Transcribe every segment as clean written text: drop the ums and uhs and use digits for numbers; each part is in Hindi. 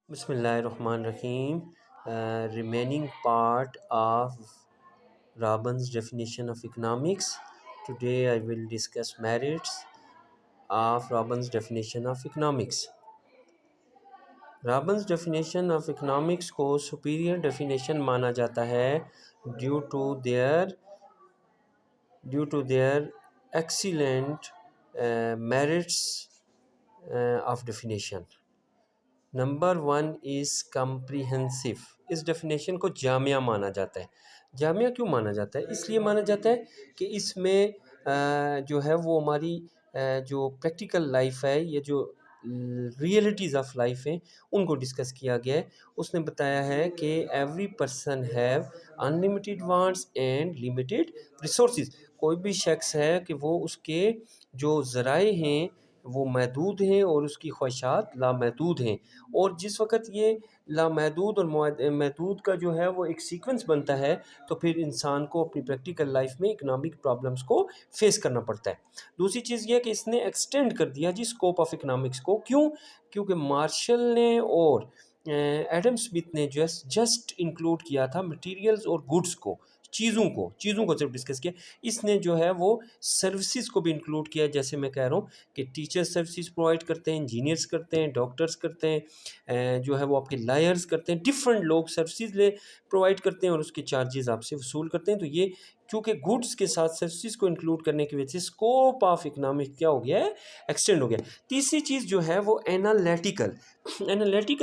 Bismillahirrahmanirrahim. Remaining part of Robin's definition of economics. Today I will discuss merits of Robin's definition of economics. Robin's definition of economics को superior definition माना जाता है due to their excellent merits of definition. Number one is comprehensive. इस डेफिनेशन को जामिया माना जाता है। जामिया क्यों माना जाता है? इसलिए माना जाता है कि इसमें जो है वो हमारी जो प्रैक्टिकल लाइफ है, ये जो रियलिटीज़ ऑफ लाइफ हैं, उनको डिस्कस किया गया है। उसने बताया है कि every person have unlimited wants and limited resources. कोई भी शख्स है कि वो उसके जो ज़राए हैं वो महदूद हैं और उसकी ख्वाहिशात लामहदूद हैं। और जिस वक़्त ये लामहदूद और महदूद का जो है वो एक सीक्वेंस बनता है, तो फिर इंसान को अपनी प्रैक्टिकल लाइफ में इकनॉमिक प्रॉब्लम्स को फेस करना पड़ता है। दूसरी चीज़ ये कि इसने एक्सटेंड कर दिया जी स्कोप ऑफ इकनॉमिक्स को। क्यों? क्योंकि मार्शल ने और एडम स्मिथ ने जस्ट इंक्लूड किया था मटेरियल्स और गुड्स को, चीज़ों को सिर्फ डिस्कस किया। इसने जो है वो सर्विसेज को भी इंक्लूड किया। जैसे मैं कह रहा हूँ कि टीचर्स सर्विसेज प्रोवाइड करते हैं, इंजीनियर्स करते हैं, डॉक्टर्स करते हैं, जो है वो आपके लायर्स करते हैं, डिफरेंट लोग सर्विसेज ले प्रोवाइड करते हैं और उसके चार्जेस आपसे वसूल करते हैं। तो ये क्योंकि गुड्स के साथ सर्विसेज को इंक्लूड करने की वजह से स्कोप ऑफ इकनॉमिक क्या हो गया है, एक्सटेंड हो गया। तीसरी चीज़ जो है वो एनालिटिकल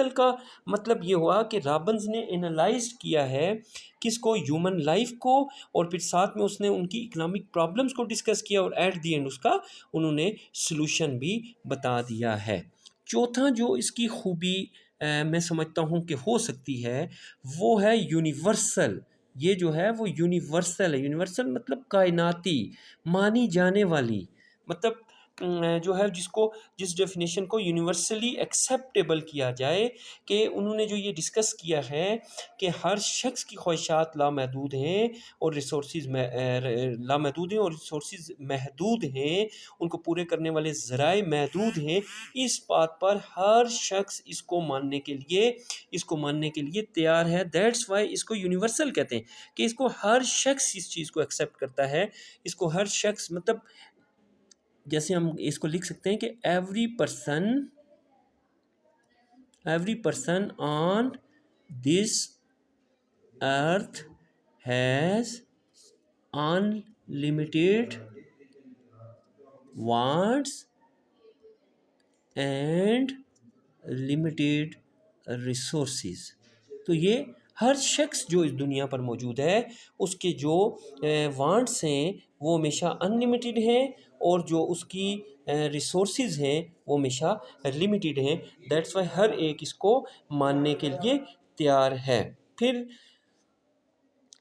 का मतलब ये हुआ कि रॉबिन्स ने एनालाइज किया है किसको, ह्यूमन लाइफ को, और फिर साथ में उसने उनकी इकोनॉमिक प्रॉब्लम्स को डिस्कस किया और एट दी एंड उसका उन्होंने सलूशन भी बता दिया है। चौथा जो इसकी खूबी मैं समझता हूँ कि हो सकती है वो है यूनिवर्सल। ये जो है वो यूनिवर्सल है। यूनिवर्सल मतलब कायनाती, मानी जाने वाली, मतलब जो है जिस डेफिनेशन को यूनिवर्सली एक्सेप्टेबल किया जाए, कि उन्होंने जो ये डिस्कस किया है कि हर शख्स की ख्वाहिशात लामहदूद हैं और रिसोर्सेज लामहदूद हैं और रिसोर्सेज महदूद हैं, उनको पूरे करने वाले ज़राए महदूद हैं। इस बात पर हर शख्स इसको मानने के लिए तैयार है। दैट्स वाई इसको यूनिवर्सल कहते हैं, कि इसको हर शख्स इस चीज़ को एक्सेप्ट करता है। इसको हर शख्स मतलब जैसे हम इसको लिख सकते हैं कि every person on this earth has unlimited wants and limited resources. तो ये हर शख्स जो इस दुनिया पर मौजूद है उसके जो वांट्स हैं वो हमेशा अनलिमिटेड हैं, और जो उसकी रिसोर्सेज हैं वो हमेशा लिमिटेड हैं। दैट्स वाई हर एक इसको मानने के लिए तैयार है। फिर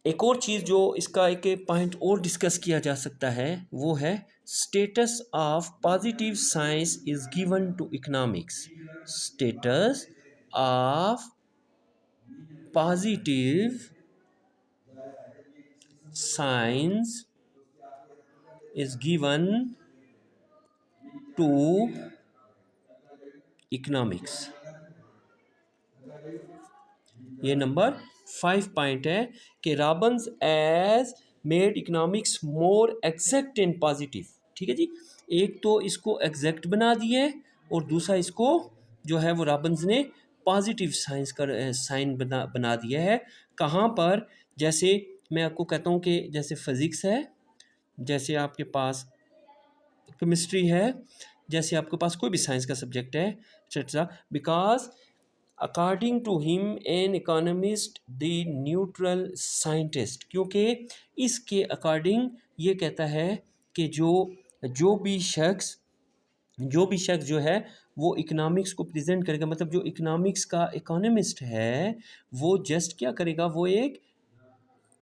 एक और चीज़ जो इसका एक पॉइंट और डिस्कस किया जा सकता है वो है status of positive science is given to economics. Status of positive science is given to economics. ये नंबर 5 पॉइंट है कि Robbins has made economics more exact and positive. ठीक है जी, एक तो इसको एग्जैक्ट बना दिए और दूसरा इसको जो है वो रॉबिन्स ने पॉजिटिव साइंस का साइन बना दिया है। कहाँ पर? जैसे मैं आपको कहता हूँ कि जैसे फिज़िक्स है, जैसे आपके पास केमिस्ट्री है, जैसे आपके पास कोई भी साइंस का सब्जेक्ट है, etcetera, because according to him an economist the neutral scientist, क्योंकि इसके अकॉर्डिंग ये कहता है कि जो भी शख्स जो है वो इकोनॉमिक्स को प्रेजेंट करेगा, मतलब जो इकोनॉमिक्स का इकोनॉमिस्ट है वो जस्ट क्या करेगा, वो एक